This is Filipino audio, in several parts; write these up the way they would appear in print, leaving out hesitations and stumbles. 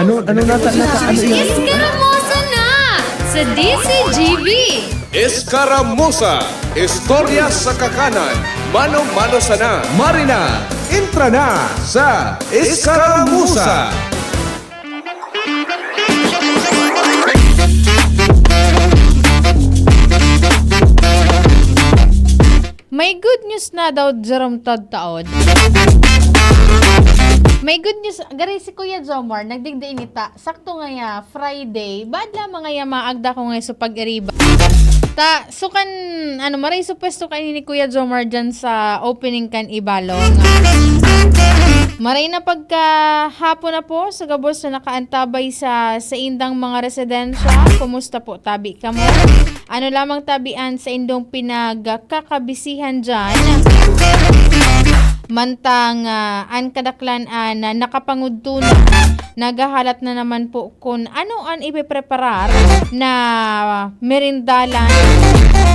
Ano nata ano yun? Iskaramosa na sa DCGV. Escaramuza, Istorya sa Kakanan, Mano-Mano Sana. Marina, entra na sa Escaramuza. May good news na daw Jerome Todd taod. May good news, gari si Kuya Jomar, nagdigdiin ita. Sakto nga ya, Friday, bad lamang nga ya maagda ko nga sa pag-iriba. Sukan, maray sa pwesto kayo ni Kuya Jomar dyan sa opening kan Ibalong. Maray na pagkahapon na po sa gabos na nakaantabay sa indang mga residensya. Kumusta po, tabi ka mo? Ano lamang tabian sa indong pinagkakabisihan dyan? Mantang an kadaklan na nakapangudto na nagahalat na naman po kung ano an ipipreparar na merindalan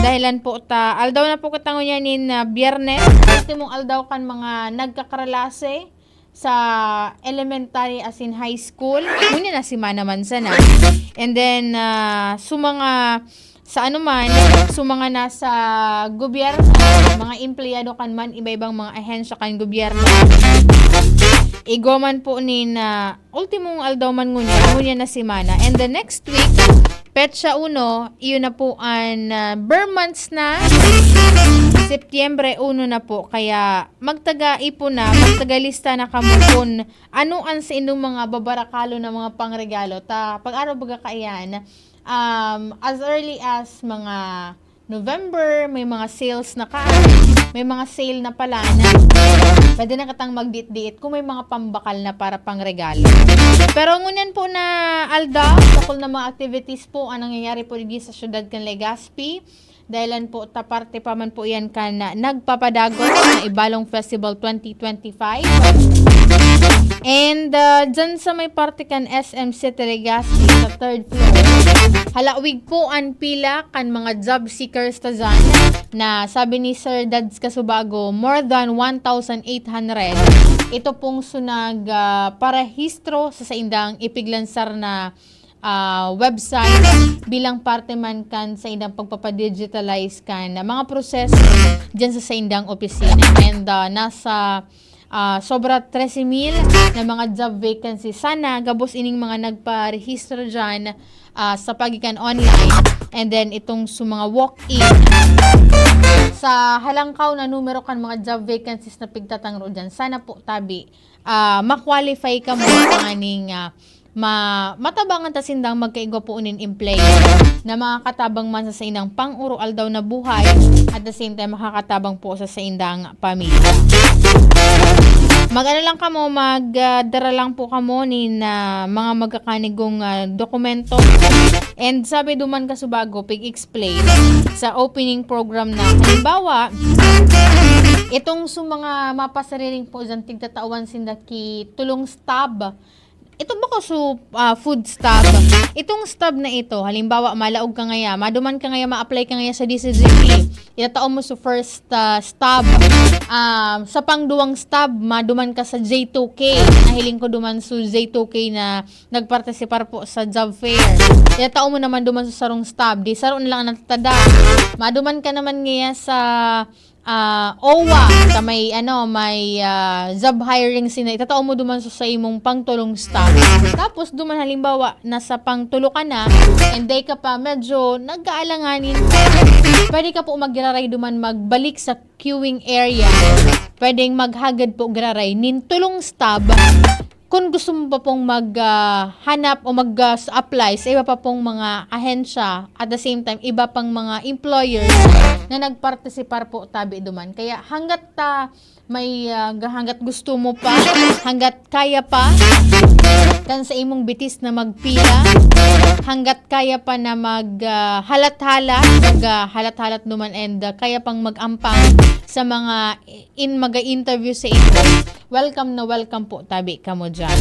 dahilan po aldaw na po katango niya nin Biyernes ultimong aldaw kan mga nagkakaralase sa elementary as in high school muna na si naman sana and then sa mga nasa gobyerno, mga empleyado kan man, iba-ibang mga ahensya kan gobyerno. Igoman po ni na ultimong aldaw man ngunya na si Mana. And the next week, petsa 1, iyon na po ang months na, Setyembre 1 na po. Kaya magtaga-ipo na, magtagalista na kamo kung ano ang sa inyong mga babarakalo na mga pangregalo. Pag-araw baga kaayan, as early as mga November, may mga sales na may mga sale na pala na pwede na katang magdiit-diit kung may mga pambakal na para pang regalo. Pero ngunyan po na alda, takol na mga activities po ang nangyayari po dito sa syudad kan Legazpi. Dahilan po parte pa man po yan kan nagpapadagos na Ibalong Festival 2025. And dyan sa may parte kan SM City Legazpi sa 3rd floor, halawig po ang pila kan mga job seekers ta dyan na sabi ni Sir Dads Kasubago, more than 1,800. Ito pong sunag parehistro sa indang ipiglansar na website bilang parte man kan sa indang pagpapadigitalize kan mga proseso dyan sa indang opisina. And nasa sobra 13,000 na mga job vacancy. Sana gabos ining mga nagparehistro dyan sa pagikan online and then itong mga walk-in sa halangkaw na numero kan mga job vacancies na pigtatangro dyan. Sana po tabi ma-qualify ka mo aning matabangan ta sindang magkaigwa po unin employer na makakatabang man sa indang pang-urual daw na buhay at the same time makakatabang po sa indang pamilya. Mag-ano lang kamo, magdara lang po kamo ni na mga magkakanigong dokumento. And sabi duman Kasubago, pig-explain sa opening program na halimbawa, itong mga mapasariling po dyan, tigtatawan sindaki tulong stab. Ito ba ko food stab? Itong stab na ito, halimbawa, malaog ka ngaya, maduman ka ngaya, ma-apply ka ngaya sa DCGP. Itatao mo sa first stab. Sa pangduwang stab, maduman ka sa J2K. Nahiling ko duman sa J2K na nagpartisipar po sa job fair. Itatao mo naman duman sa sarong stab. Di saro na lang natatada. Maduman ka naman ngaya sa OWA sa may job hiring sina itatao mo duman sa imong pangtulong staff. Tapos duman halimbawa nasa pangtulo ka na and day ka pa medyo nag-aalanganin, pwede ka po magraray duman magbalik sa queuing area. Pwedeng maghagad po graray nin tulong staff kung gusto mo pa pong maghanap o mag-apply sa iba pa pong mga ahensya, at the same time, iba pang mga employers na nagpartisipar po tabi duman. Kaya hanggat hanggat gusto mo pa, hanggat kaya pa, kan sa imong bitis na magpila, hanggat kaya pa na halat-halat duman and kaya pang mag-ampang sa mga mag-interview sa inyo, welcome na welcome po tabi kamo dyan.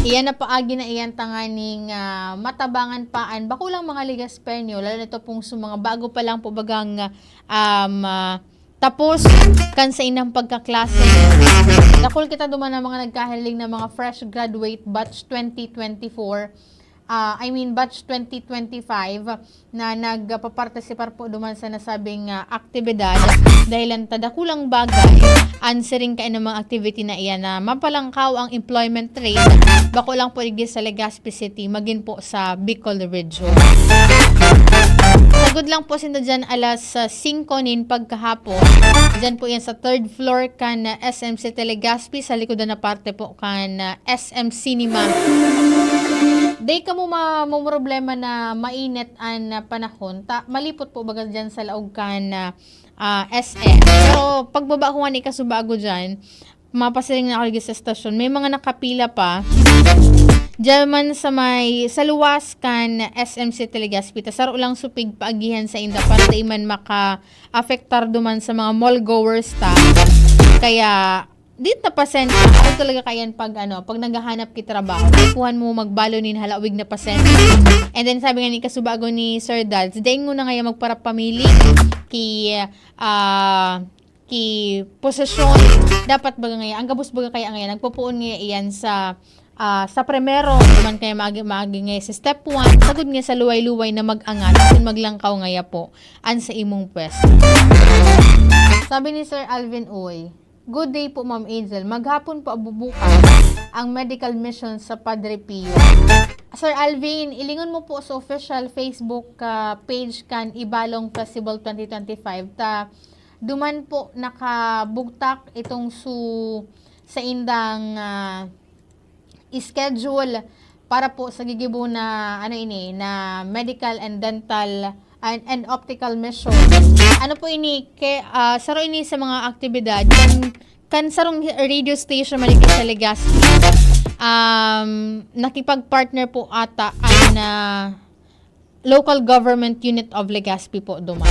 Iyan na paagi na iyan tanganing matabangan paan. Bakulang mga Ligaspenyo, lalo na ito pong mga bago pa lang po bagang tapos kan sa inang pagkaklase. Dakol kita duman ng mga nagkahiling na mga fresh graduate batch 2024. Batch 2025 na nagpapartisipar po duman sa nasabing aktibidad dahil ang tadakulang bagay answering kayo ng mga activity na iyan na mapalangkaw ang employment rate bako lang po igis sa Legazpi City maging po sa Bicol Region. Sagod lang po sinda dyan alas 5 nin pagkahapon. Dyan po yan sa 3rd floor kan SM City Legazpi sa likodan na parte po kan SM Cinema. Day ka mo problema na mainit ang panahon, malipot po baga dyan sa laog kan SM. Pero pagbaba ko nga ni kasubago dyan, mapasiring na ako sa stasyon, may mga nakapila pa. Diyan man sa luwas kan SM City Legazpi, saro lang supig paagihan sa inda para di man maka-affectar duman sa mga mall goers ta. Kaya dit na pasensya ako talaga kayan pag naghahanap ki trabaho kuhan mo magbalo nin halawig na pasensya. And then sabi nga ni kasubago ni Sir Dads, daing mo na ngaya magparapamili ki posisyon dapat baga ngaya ang gabos baga kaya ngaya nagpupuon ngaya iyan sa primero naman kaya maagi ngaya sa step 1 sagod nga sa luway-luway na mag-angat at maglangkaw ngaya po an sa imong pwesto. Sabi ni Sir Alvin Uy, good day po Ma'am Angel. Maghapon po abubukas ang medical mission sa Padre Pio. Sir Alvin, ilingon mo po sa official Facebook page kan Ibalong Festival 2025 duman po nakabugtak itong sa indang schedule para po sa gigibo na na medical and dental and optical mission. Ano po ini saro ini sa mga aktibidad kan sarong radio station maliki sa Legazpi. Nakipag-partner po ata ang local government unit of Legazpi po duman.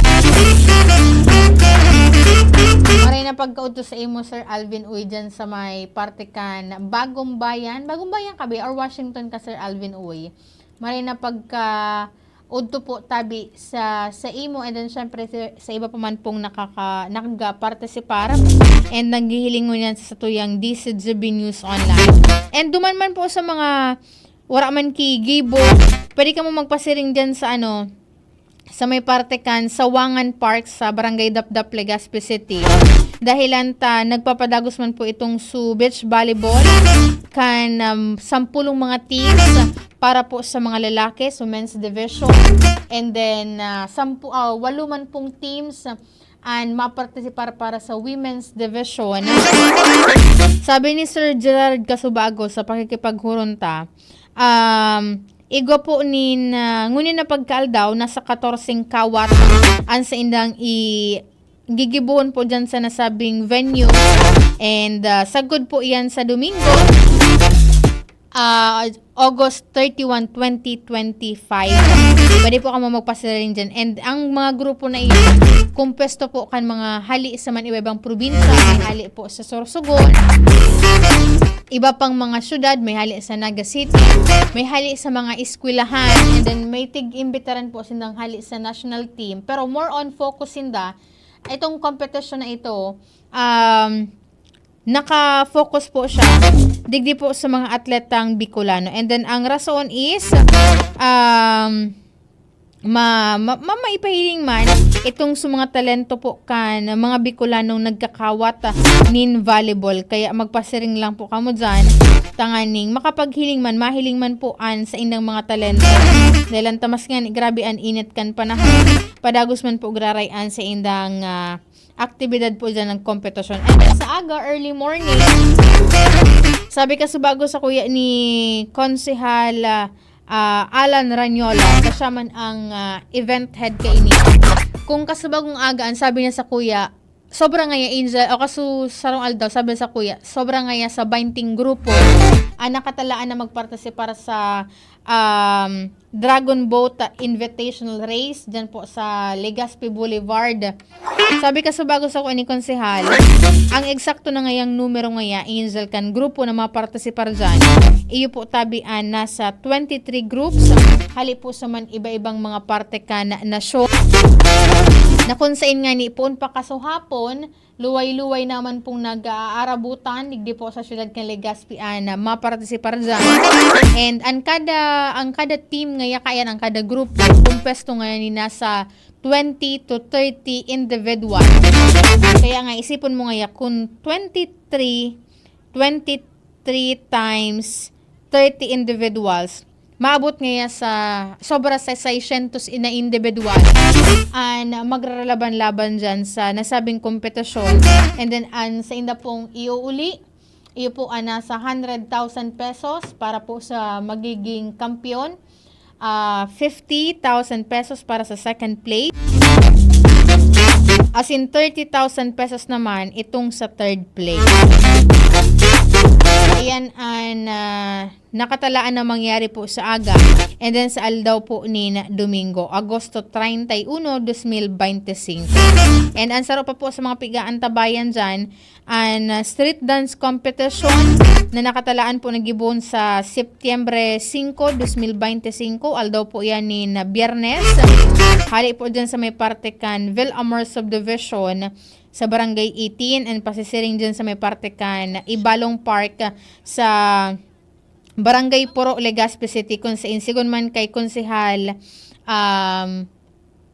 Maray na pagkauto sa imo Sir Alvin Uy dyan sa may parte kan Bagong Bayan kabi or Washington ka Sir Alvin Uy. Maray na pagka udto po tabi sa imo and then syempre sa iba pa man pong nakapartisipar and naghihiling mo yan sa tuyang DCGB News Online. And duman man po sa mga wala man ki gibo, pwede ka mo magpasiring dyan sa sa may parte kan Sawangan Park sa Barangay Dapdap, Legazpi City. Dahilan nagpapadagos man po itong beach volleyball kan 10 mga teams para po sa mga lalaki, men's division. And then 8 man pong teams and mapartisipar para sa women's division. Sabi ni Sir Gerard Casubago sa pakikipaghuronta, igwa po ngunin na pagkaaldaw nasa 14 kawat ang sa indang gigibuon po dyan sa nasabing venue and sagod po iyan sa Domingo August 31, 2025. Pwede po kamo magpasiring dyan. And ang mga grupo na iyan, kumpesto po kan mga hali sa man iba-ibang probinsya, may hali po sa Sorsogon, iba pang mga syudad, may hali sa Naga City, may hali sa mga eskwelahan, and then may tig-imbitaran po sindang hali sa national team. Pero more on focus sinda, itong competition na ito, naka-focus po siya digdi po sa mga atletang Bicolano. And then ang rason is maipahiling man itong sa mga talento po kan mga Bicolanong nagkakawat nin volleyball. Kaya magpasiring lang po kamo dyan tanganing makapaghiling man, mahiling man po an sa indang mga talento. Dahil ang tamas nga grabe an init kan panahon, padagos man po grarayan sa indang aktibidad po dyan ng kompetisyon. And then sa aga, early morning, sabi kasubago sa kuya ni Konsehal Alan Ranyola, kasyaman ang event head kaini. Kung kasubagong agaan, sabi niya sa kuya, sobra ngaya Angel, o kaso sarong aldaw, sabi sa kuya, sobra ngaya sa 20 grupo, nakatalaan na magpartisipar sa Dragon Boat Invitational Race dyan po sa Legazpi Boulevard. Sabi kasubago sa kuya ni Konsehal, ang eksakto na ngayang numero ngaya, Angel, kan grupo na mapartisipar dyan, iyo po tabian nasa 23 groups, hali po sa man iba-ibang mga parte kan na show. Na kung saan nga ni poon pa kasuhapon, luway-luway naman pong nag-aarabutan, digdi po sa syudad ng Legazpi na mapartisipar dyan. And ang kada team ngaya kayan, ang kada group, kung pwesto ngayon ni nasa 20 to 30 individual. Kaya nga isipon mo ngaya kung 23 times 30 individuals, maabot ngaya sa sobra sa 600 na individual an magraralaban-laban dyan sa nasabing kompetisyon. And then sa inda pong iuuli, iyo po nasa 100,000 pesos para po sa magiging kampiyon, 50,000 pesos para sa second place, as in 30,000 pesos naman itong sa third place. Ayan ang nakatalaan na mangyari po sa aga. And then sa aldaw po ni Domingo, Agosto 31, 2025. And ang saro pa po sa mga pigaan tabayan dyan, ang street dance competition na nakatalaan po nagibon sa Setyembre 5, 2025. Aldaw po yan ni Biyernes. Hali po dyan sa may parte kan Villamor Subdivision sa Barangay 18 and pasisiring dyan sa may parte kan Ibalong Park sa Barangay Puro, Legazpi City, kung sa insigon man kay Konsehal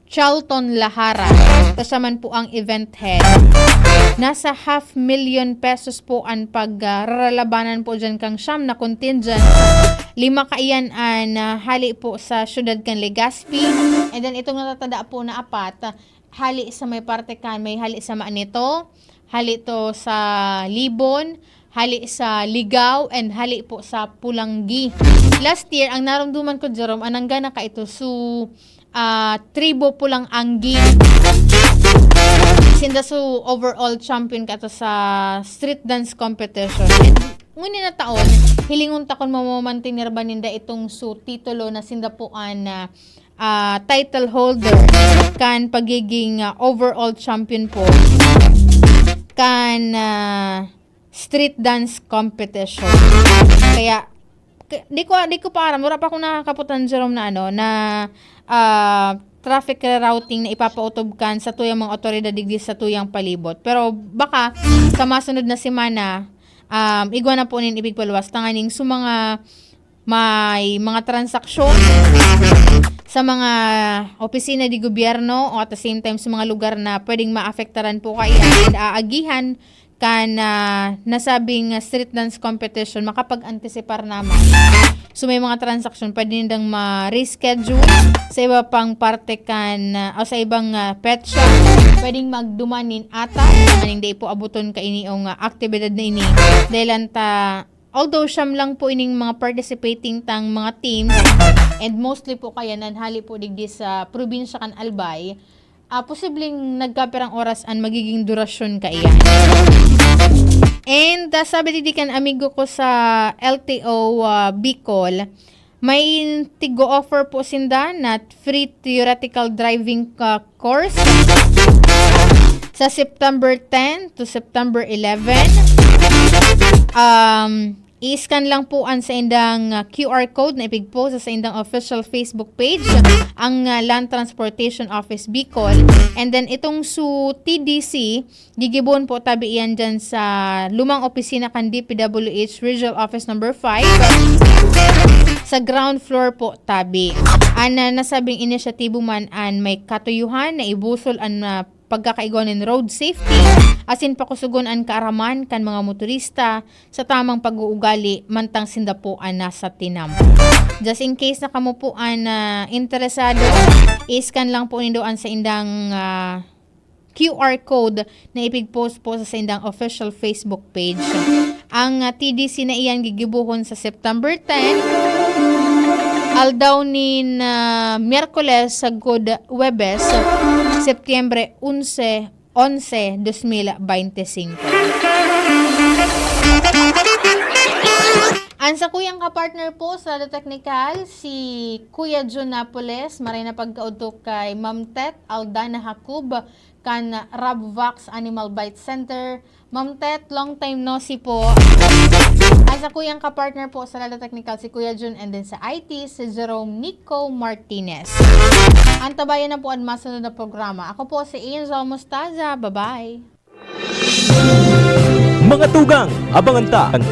Charlton Lahara. Tapos man po ang event head. Nasa 500,000 pesos po ang pagraralabanan po dyan kang siyam na contingent. 5 kaiyan ang hali po sa syudad kan Legazpi. And then itong natatada po na apat, hali sa may parte kan, may hali sa Maanito, hali to sa Libon, hali sa Ligaw, and hali po sa Pulanggi. Last year, ang naramduman ko, Jerome, anang gana ka ito, Tribo Pulanganggi. Sinda su overall champion ka to sa street dance competition. And ngunit na taon, hilingon takon mamamantinir ba ninda itong titulo na sinda po an title holder kan pagiging overall champion po kan street dance competition. Kaya di ko para mura pa akong nakakaputan, Jerome, na traffic routing na ipapautob kan sa tuyang mga otoridad digdi sa tuyang palibot. Pero baka sa masunod na semana, igwa na po nin ibigpaluwas tanganing sa mga may mga transaksyon sa mga opisina di gobyerno o at the same time sa mga lugar na pwedeng maafektaran po kayo and aagihan kan nasabing street dance competition, makapag-antisipar naman. So may mga transaksyon pwede nindang ma-reschedule sa iba pang parte kan o sa ibang pet shop. Pwedeng magdumanin ata maning day po abuton ka iniong aktibidad na ini. Dahil although siyam lang po ining mga participating tang mga teams and mostly po kaya nanhali po digdi sa probinsya kan Albay, posibleng nagkapirang oras ang magiging durasyon ka iyan. And sabi didikan amigo ko sa LTO Bicol, may tigo-offer po sinda na free theoretical driving course sa September 10 to September 11. I-scan lang po ang sa indang QR code na ipigpost sa indang official Facebook page, ang Land Transportation Office Bicol. And then itong TDC, gigibon po tabi iyan dyan sa lumang opisina kan DPWH Regional Office number 5. Sa ground floor po tabi. Nasabing inisyatibo man an may katuyuhan na ibusol ang pagkakaigonin road safety, asin pakusugon ang kaaraman kan mga motorista sa tamang pag-uugali mantang sinda po nasa tinam. Just in case na kamo po interesado, i-scan lang po nindoan sa indang QR code na ipigpost po sa indang official Facebook page. Ang TDC na iyan gigibuhon sa September 10, aldaw ni Miyerkules sa Good Webes, Setyembre 11, 2025. Ang sa kuyang kapartner po sa The Technical, si Kuya John Napoles, maray na pagkautok kay Ma'am Tet Aldana Hakub, kan Rabvax Animal Bite Center. Ma'am Tet, long time no see po. As a kuyang kapartner po sa Lalo Technical, si Kuya Jun, and then sa IT, si Jerome Nico Martinez. Antabayan na po ang masunod na programa. Ako po si Angel Mustaza. Bye-bye! Mga tugang, abangan ta ang